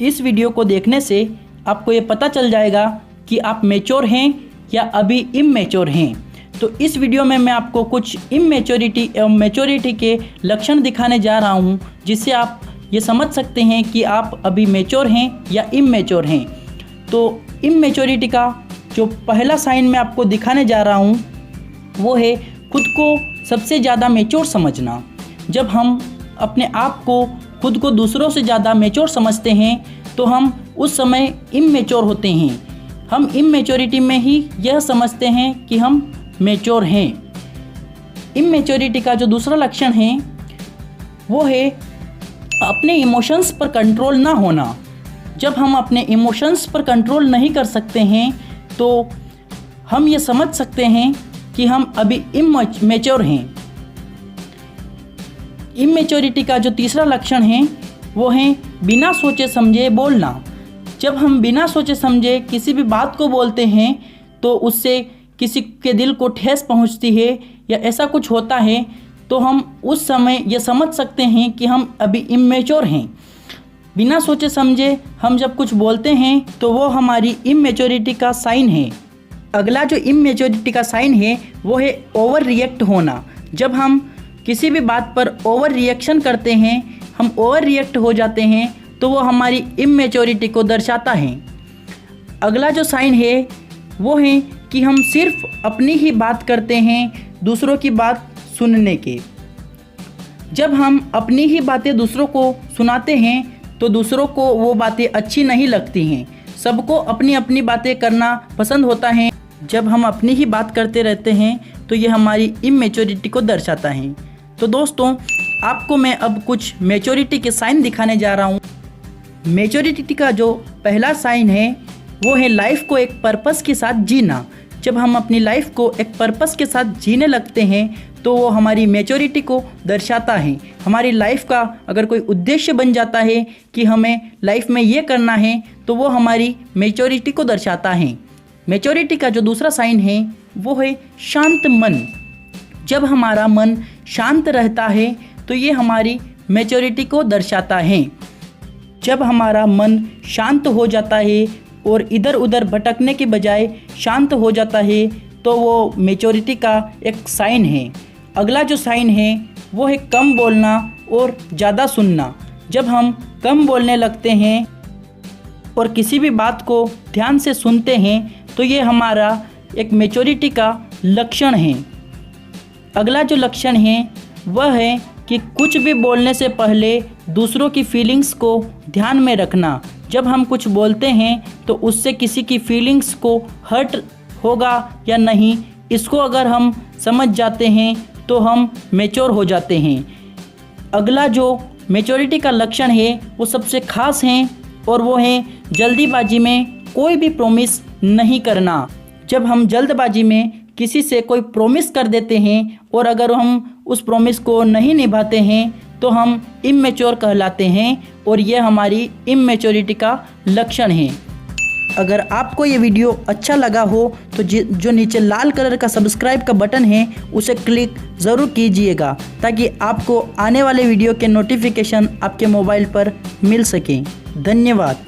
इस वीडियो को देखने से आपको ये पता चल जाएगा कि आप मैच्योर हैं या अभी इमैच्योर हैं। तो इस वीडियो में मैं आपको कुछ इमैच्योरिटी एवं मैच्योरिटी के लक्षण दिखाने जा रहा हूँ, जिससे आप ये समझ सकते हैं कि आप अभी मैच्योर हैं या इमैच्योर हैं। तो इमैच्योरिटी का जो पहला साइन मैं आपको दिखाने जा रहा हूँ वो है खुद को सबसे ज़्यादा मैच्योर समझना। जब हम अपने आप को खुद को दूसरों से ज़्यादा मैच्योर समझते हैं तो हम उस समय इमैच्योर होते हैं। हम इमैच्योरिटी में ही यह समझते हैं कि हम मैच्योर हैं। इमैच्योरिटी का जो दूसरा लक्षण है वो है अपने इमोशंस पर कंट्रोल ना होना। जब हम अपने इमोशंस पर कंट्रोल नहीं कर सकते हैं तो हम ये समझ सकते हैं कि हम अभी इमैच्योर हैं। इमैच्योरिटी का जो तीसरा लक्षण है वो है बिना सोचे समझे बोलना। जब हम बिना सोचे समझे किसी भी बात को बोलते हैं तो उससे किसी के दिल को ठेस पहुंचती है या ऐसा कुछ होता है, तो हम उस समय ये समझ सकते हैं कि हम अभी इमैच्योर हैं। बिना सोचे समझे हम जब कुछ बोलते हैं तो वो हमारी इमैच्योरिटी का साइन है। अगला जो इमैच्योरिटी का साइन है वो है ओवर रिएक्ट होना। जब हम किसी भी बात पर ओवर रिएक्शन करते हैं, हम ओवर रिएक्ट हो जाते हैं, तो वो हमारी इमैच्योरिटी को दर्शाता है। अगला जो साइन है वो है कि हम सिर्फ अपनी ही बात करते हैं, दूसरों की बात सुनने के। जब हम अपनी ही बातें दूसरों को सुनाते हैं तो दूसरों को वो बातें अच्छी नहीं लगती हैं। सबको अपनी अपनी बातें करना पसंद होता है। जब हम अपनी ही बात करते रहते हैं तो ये हमारी इमैच्योरिटी को दर्शाता है। तो दोस्तों, आपको मैं अब कुछ मैच्योरिटी के साइन दिखाने जा रहा हूँ। मैच्योरिटी का जो पहला साइन है वो है लाइफ को एक पर्पस के साथ जीना। जब हम अपनी लाइफ को एक पर्पस के साथ जीने लगते हैं तो वो हमारी मैच्योरिटी को दर्शाता है। हमारी लाइफ का अगर कोई उद्देश्य बन जाता है कि हमें लाइफ में ये करना है तो वो हमारी मैच्योरिटी को दर्शाता है। मैच्योरिटी का जो दूसरा साइन है वो है शांत मन। जब हमारा मन शांत रहता है तो ये हमारी मैच्योरिटी को दर्शाता है। जब हमारा मन शांत हो जाता है और इधर उधर भटकने के बजाय शांत हो जाता है तो वो मैच्योरिटी का एक साइन है। अगला जो साइन है वो है कम बोलना और ज़्यादा सुनना। जब हम कम बोलने लगते हैं और किसी भी बात को ध्यान से सुनते हैं तो ये हमारा एक मैच्योरिटी का लक्षण है। अगला जो लक्षण है वह है कि कुछ भी बोलने से पहले दूसरों की फीलिंग्स को ध्यान में रखना। जब हम कुछ बोलते हैं तो उससे किसी की फीलिंग्स को हर्ट होगा या नहीं, इसको अगर हम समझ जाते हैं तो हम मैच्योर हो जाते हैं। अगला जो मैच्योरिटी का लक्षण है वो सबसे खास है और वो है जल्दीबाजी में कोई भी प्रॉमिस नहीं करना। जब हम जल्दबाजी में किसी से कोई प्रॉमिस कर देते हैं और अगर हम उस प्रॉमिस को नहीं निभाते हैं तो हम इमैच्योर कहलाते हैं और ये हमारी इमैच्योरिटी का लक्षण है। अगर आपको ये वीडियो अच्छा लगा हो तो जो नीचे लाल कलर का सब्सक्राइब का बटन है उसे क्लिक ज़रूर कीजिएगा ताकि आपको आने वाले वीडियो के नोटिफिकेशन आपके मोबाइल पर मिल सके। धन्यवाद।